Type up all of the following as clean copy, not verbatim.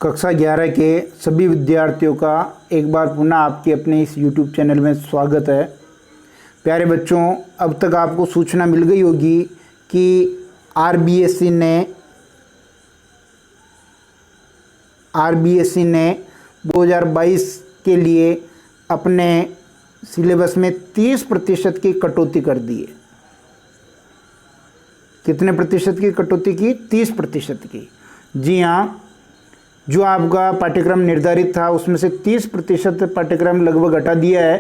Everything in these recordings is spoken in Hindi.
कक्षा 11 के सभी विद्यार्थियों का एक बार पुनः आपके अपने इस YouTube चैनल में स्वागत है। प्यारे बच्चों, अब तक आपको सूचना मिल गई होगी कि आरबीएसई ने 2022 के लिए अपने सिलेबस में 30% की कटौती कर दी है। कितने प्रतिशत की कटौती की? 30% की। जी हाँ, जो आपका पाठ्यक्रम निर्धारित था उसमें से 30% पाठ्यक्रम लगभग हटा दिया है।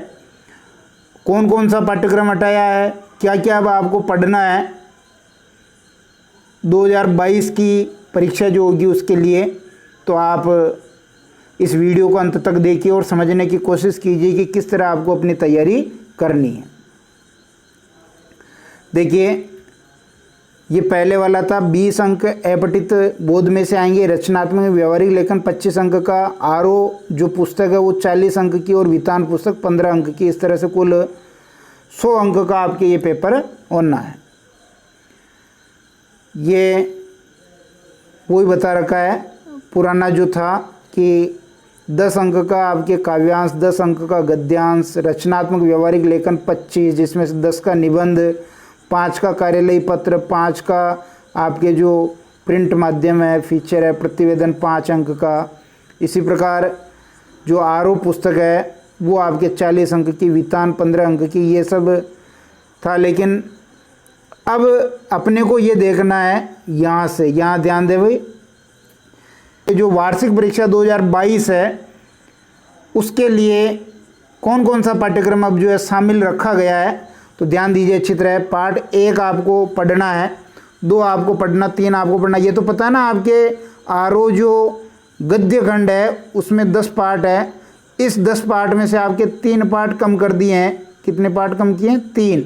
कौन कौन सा पाठ्यक्रम हटाया है, क्या क्या अब आपको पढ़ना है 2022 की परीक्षा जो होगी उसके लिए, तो आप इस वीडियो को अंत तक देखिए और समझने की कोशिश कीजिए कि किस तरह आपको अपनी तैयारी करनी है। देखिए, ये पहले वाला था 20 अंक अपठित बोध में से आएंगे। रचनात्मक व्यवहारिक लेखन 25 अंक का, आरओ जो पुस्तक है वो 40 अंक की और वितान पुस्तक 15 अंक की। इस तरह से कुल 100 अंक का आपके ये पेपर होना है। ये वही बता रखा है पुराना जो था कि 10 अंक का आपके काव्यांश, 10 अंक का गद्यांश, रचनात्मक व्यवहारिक लेखन 25, जिसमें से 10 का निबंध, 5 का कार्यालयी पत्र, 5 का आपके जो प्रिंट माध्यम है, फीचर है, प्रतिवेदन 5 अंक का। इसी प्रकार जो आरओ पुस्तक है वो आपके 40 अंक की, वितान 15 अंक की, ये सब था। लेकिन अब अपने को ये देखना है यहाँ से, यहाँ ध्यान दे भाई, जो वार्षिक परीक्षा 2022 है उसके लिए कौन कौन सा पाठ्यक्रम अब जो है शामिल रखा गया है, तो ध्यान दीजिए अच्छी तरह। पार्ट 1 आपको पढ़ना है, 2 आपको पढ़ना, 3 आपको पढ़ना। ये तो पता है ना, आपके आरओ जो गद्य खंड है उसमें 10 पार्ट है। इस 10 पार्ट में से आपके 3 पार्ट कम कर दिए हैं। कितने पार्ट कम किए हैं? 3।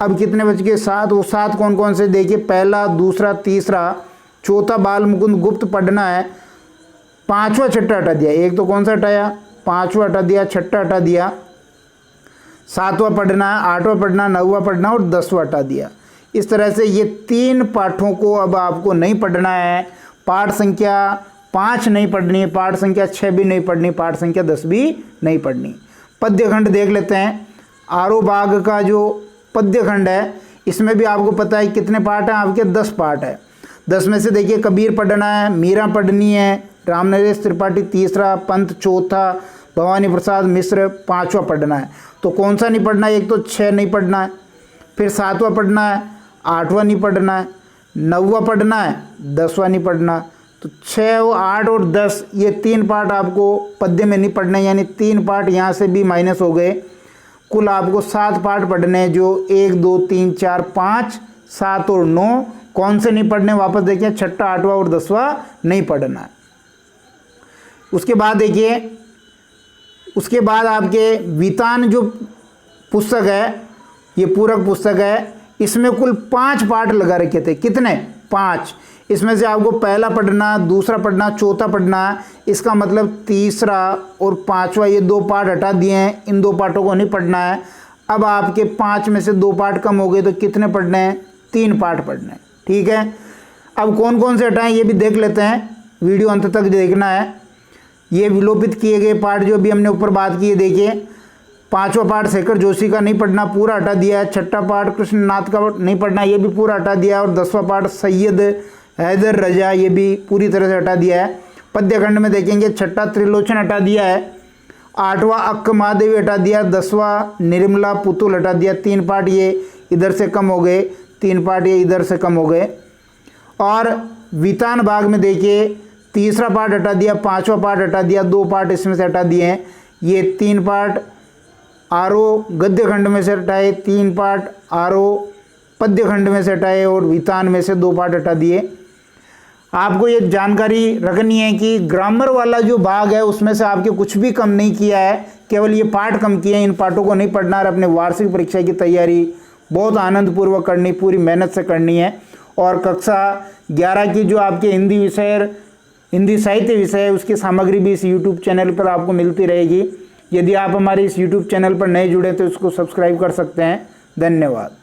अब कितने बच गए? 7। वो 7 कौन कौन से? देखिए, पहला, दूसरा, तीसरा, चौथा बाल मुकुंद गुप्त पढ़ना है। 5वां, छठा हटा दिया। एक तो कौन सा हटाया? 5वां हटा दिया, छठा हटा दिया। 7वां पढ़ना है, 8वां पढ़ना, 9वां पढ़ना और 10वां हटा दिया। इस तरह से ये 3 पाठों को अब आपको नहीं पढ़ना है। पाठ संख्या 5 नहीं पढ़नी है, पाठ संख्या 6 भी नहीं पढ़नी, पाठ संख्या 10 भी नहीं पढ़नी। पद्य खंड देख लेते हैं। आरओ बाग का जो पद्य खंड है इसमें भी आपको पता है कितने पार्ट हैं आपके? 10 पार्ट है। 10 में से देखिए, कबीर पढ़ना है, मीरा पढ़नी है, रामनरेश त्रिपाठी तीसरा, पंत चौथा, भवानी प्रसाद मिश्र 5वां पढ़ना है। तो कौन सा नहीं पढ़ना है? एक तो 6 नहीं पढ़ना है, फिर 7वां पढ़ना है, 8वां नहीं पढ़ना है, 9वां पढ़ना है, 10वां नहीं पढ़ना। तो 6, 8 और 10 ये 3 पार्ट आपको पद्य में नहीं पढ़ना है, यानी 3 पार्ट यहाँ से भी माइनस हो गए। कुल आपको 7 पार्ट पढ़ने हैं, जो 1, 2, 3, 4, 5, 7 और 9 कौन से नहीं पढ़ने? वापस देखिए, छठा, 8वां और 10वां नहीं पढ़ना है। उसके बाद देखिए, उसके बाद आपके वितान जो पुस्तक है, ये पूरक पुस्तक है, इसमें कुल 5 पार्ट लगा रखे थे। कितने? 5। इसमें से आपको पहला पढ़ना, दूसरा पढ़ना, चौथा पढ़ना। इसका मतलब तीसरा और 5वां ये 2 पार्ट हटा दिए हैं, इन 2 पार्टों को नहीं पढ़ना है। अब आपके 5 में से 2 पार्ट कम हो गए, तो कितने पढ़ने हैं? 3 पार्ट पढ़ने हैं। ठीक है, अब कौन कौन से हटाएं ये भी देख लेते हैं, वीडियो अंत तक देखना है। ये विलोपित किए गए पार्ट जो भी हमने ऊपर बात की है, देखिए 5वां पार्ट शेखर जोशी का नहीं पढ़ना, पूरा हटा दिया है। 6ठा पार्ट कृष्णनाथ का नहीं पढ़ना, ये भी पूरा हटा दिया है। और 10वां पार्ट सैयद हैदर रजा, ये भी पूरी तरह से हटा दिया है। पद्यखंड में देखेंगे 6ठा त्रिलोचन हटा दिया है, 8वां अक्क महादेवी हटा दिया, 10वां निर्मला पुतुल हटा दिया। 3 पार्ट ये इधर से कम हो गए, 3 पार्ट ये इधर से कम हो गए। और वितान भाग में देखिए, तीसरा पार्ट हटा दिया, 5वां पार्ट हटा दिया, 2 पार्ट इसमें से हटा दिए हैं। ये 3 पार्ट आरओ गद्य खंड में से हटाए, 3 पार्ट आरओ पद्य खंड में से हटाए और वितान में से 2 पार्ट हटा दिए। आपको ये जानकारी रखनी है कि ग्रामर वाला जो भाग है उसमें से आपके कुछ भी कम नहीं किया है, केवल ये पार्ट कम किए हैं। इन पार्टों को नहीं पढ़ना और अपने वार्षिक परीक्षा की तैयारी बहुत आनंदपूर्वक करनी, पूरी मेहनत से करनी है। और कक्षा 11 की जो आपके हिंदी विषय, हिंदी साहित्य विषय है, उसकी सामग्री भी इस YouTube चैनल पर आपको मिलती रहेगी। यदि आप हमारे इस YouTube चैनल पर नए जुड़े तो इसको सब्सक्राइब कर सकते हैं। धन्यवाद।